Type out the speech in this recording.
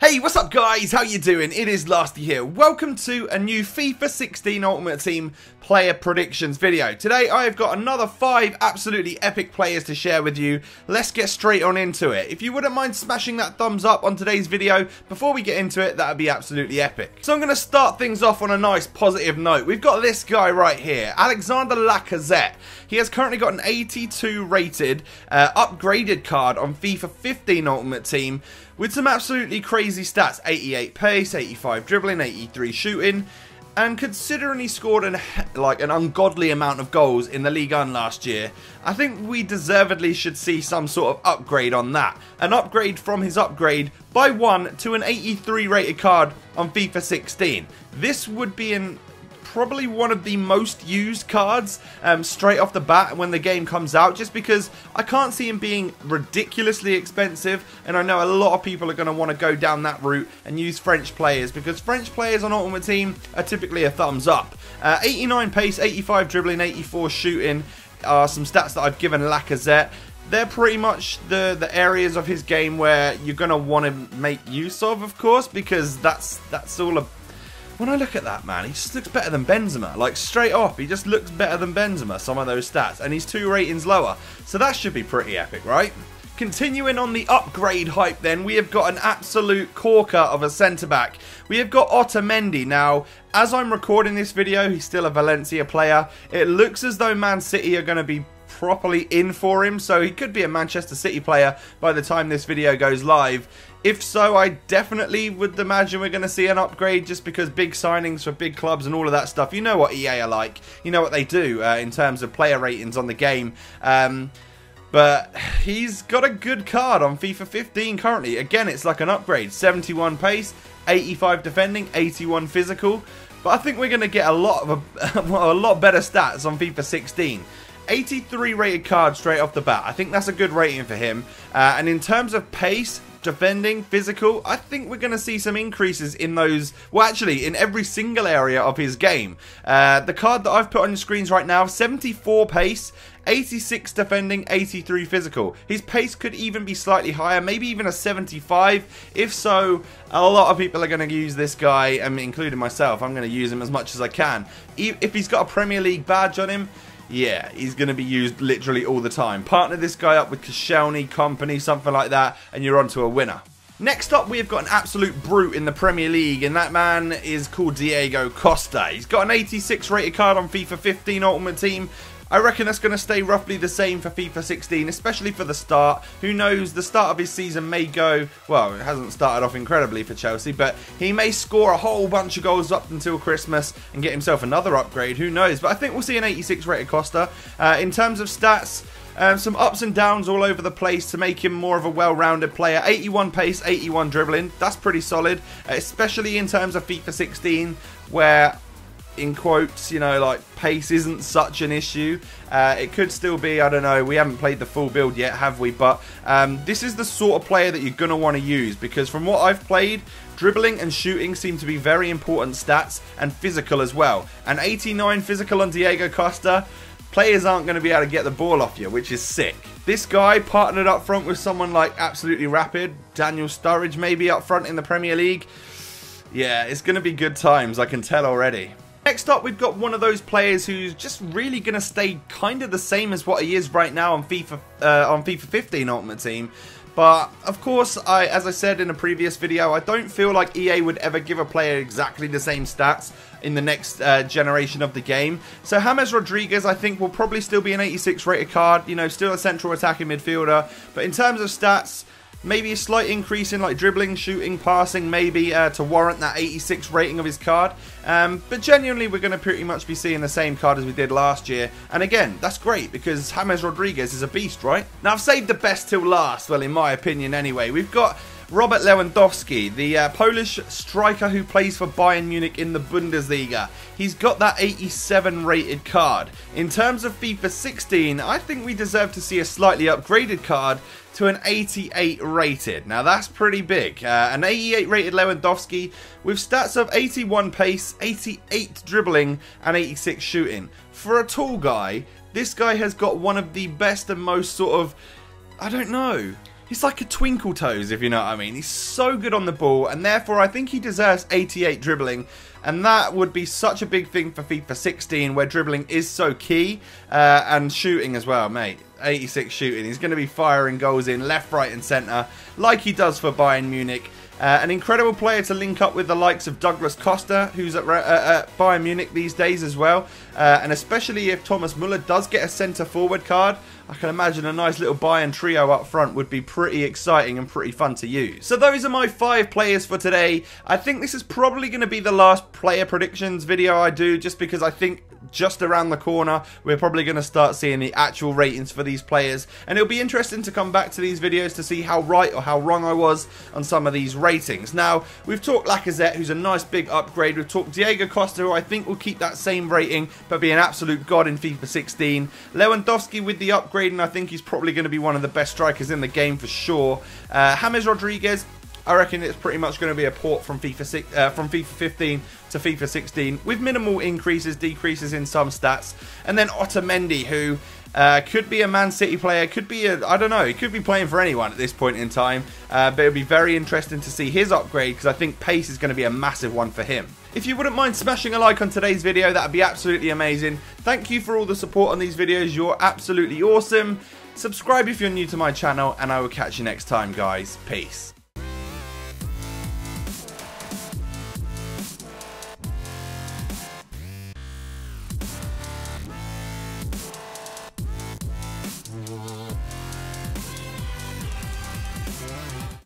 Hey, what's up guys? How you doing? It is Lasty here. Welcome to a new FIFA 16 Ultimate Team player predictions video. Today I have got another 5 absolutely epic players to share with you. Let's get straight on into it. If you wouldn't mind smashing that thumbs up on today's video before we get into it, that would be absolutely epic. So I'm going to start things off on a nice positive note. We've got this guy right here, Alexandre Lacazette. He has currently got an 82 rated upgraded card on FIFA 15 Ultimate Team with some absolutely crazy stats: 88 pace, 85 dribbling, 83 shooting, and considering he scored an ungodly amount of goals in the Ligue 1 last year, I think we deservedly should see some sort of upgrade on that. An upgrade from his upgrade by 1 to an 83 rated card on FIFA 16. This would be probably one of the most used cards straight off the bat when the game comes out, just because I can't see him being ridiculously expensive, and I know a lot of people are going to want to go down that route and use French players, because French players on Ultimate Team are typically a thumbs up. 89 pace, 85 dribbling, 84 shooting are some stats that I've given Lacazette. They're pretty much the areas of his game where you're going to want to make use of course, because that's all when I look at that, man, he just looks better than Benzema. Like, straight off, he just looks better than Benzema, some of those stats. And he's 2 ratings lower. So that should be pretty epic, right? Continuing on the upgrade hype then, we have got an absolute corker of a centre-back. We have got Otamendi. Now, as I'm recording this video, he's still a Valencia player. It looks as though Man City are going to be properly in for him, so he could be a Manchester City player by the time this video goes live. If so, I definitely would imagine we're going to see an upgrade, just because big signings for big clubs and all of that stuff. You know what EA are like. You know what they do in terms of player ratings on the game. But he's got a good card on FIFA 15 currently. Again, it's like an upgrade. 71 pace, 85 defending, 81 physical. But I think we're going to get a lot better stats on FIFA 16. 83 rated card straight off the bat. I think that's a good rating for him. And in terms of pace, defending, physical, I think we're going to see some increases in those, well, actually in every single area of his game. The card that I've put on your screens right now: 74 pace, 86 defending, 83 physical. His pace could even be slightly higher, maybe even a 75. If so, a lot of people are going to use this guy, including myself. I'm going to use him as much as I can. If he's got a Premier League badge on him, yeah, he's going to be used literally all the time. Partner this guy up with Koscielny, Company, something like that, and you're on to a winner. Next up, we've got an absolute brute in the Premier League, and that man is called Diego Costa. He's got an 86 rated card on FIFA 15 Ultimate Team. I reckon that's going to stay roughly the same for FIFA 16, especially for the start. Who knows, the start of his season may go, well, it hasn't started off incredibly for Chelsea, but he may score a whole bunch of goals up until Christmas and get himself another upgrade. Who knows? But I think we'll see an 86 rated Costa. In terms of stats, some ups and downs all over the place to make him more of a well-rounded player. 81 pace, 81 dribbling. That's pretty solid, especially in terms of FIFA 16, where, in quotes, you know, like, pace isn't such an issue. It could still be, I don't know, we haven't played the full build yet, have we? But this is the sort of player that you're going to want to use, because from what I've played, dribbling and shooting seem to be very important stats, and physical as well. An 89 physical on Diego Costa, players aren't going to be able to get the ball off you, which is sick. This guy partnered up front with someone like absolutely rapid, Daniel Sturridge maybe up front in the Premier League. Yeah, it's going to be good times, I can tell already. Next up, we've got one of those players who's just really going to stay kind of the same as what he is right now on FIFA 15 Ultimate Team. But, of course, as I said in a previous video, I don't feel like EA would ever give a player exactly the same stats in the next generation of the game. So James Rodriguez, I think, will probably still be an 86 rated card. You know, still a central attacking midfielder. But in terms of stats, maybe a slight increase in like dribbling, shooting, passing, maybe to warrant that 86 rating of his card. But genuinely, we're going to pretty much be seeing the same card as we did last year. And again, that's great, because James Rodriguez is a beast, right? Now, I've saved the best till last, well, in my opinion anyway. We've got Robert Lewandowski, the Polish striker who plays for Bayern Munich in the Bundesliga. He's got that 87 rated card. In terms of FIFA 16, I think we deserve to see a slightly upgraded card to an 88 rated. Now that's pretty big. An 88 rated Lewandowski with stats of 81 pace, 88 dribbling and 86 shooting. For a tall guy, this guy has got one of the best and most sort of, I don't know, he's like a twinkle toes, if you know what I mean. He's so good on the ball, and therefore I think he deserves 88 dribbling. And that would be such a big thing for FIFA 16, where dribbling is so key, and shooting as well, mate. 86 shooting. He's going to be firing goals in left, right and centre, like he does for Bayern Munich. An incredible player to link up with the likes of Douglas Costa, who's at Bayern Munich these days as well. And especially if Thomas Muller does get a centre-forward card, I can imagine a nice little Bayern trio up front would be pretty exciting and pretty fun to use. So those are my 5 players for today. I think this is probably going to be the last player predictions video I do, just because I think just around the corner we're probably going to start seeing the actual ratings for these players, and it'll be interesting to come back to these videos to see how right or how wrong I was on some of these ratings. Now, we've talked Lacazette, who's a nice big upgrade. We've talked Diego Costa, who I think will keep that same rating but be an absolute god in FIFA 16. Lewandowski with the upgrade, and I think he's probably going to be one of the best strikers in the game for sure. James Rodriguez, I reckon it's pretty much going to be a port from FIFA 15 to FIFA 16 with minimal increases, decreases in some stats. And then Otamendi, who could be a Man City player, could be I don't know, he could be playing for anyone at this point in time. But it'll be very interesting to see his upgrade, because I think pace is going to be a massive one for him. If you wouldn't mind smashing a like on today's video, that would be absolutely amazing. Thank you for all the support on these videos. You're absolutely awesome. Subscribe if you're new to my channel, and I will catch you next time, guys. Peace.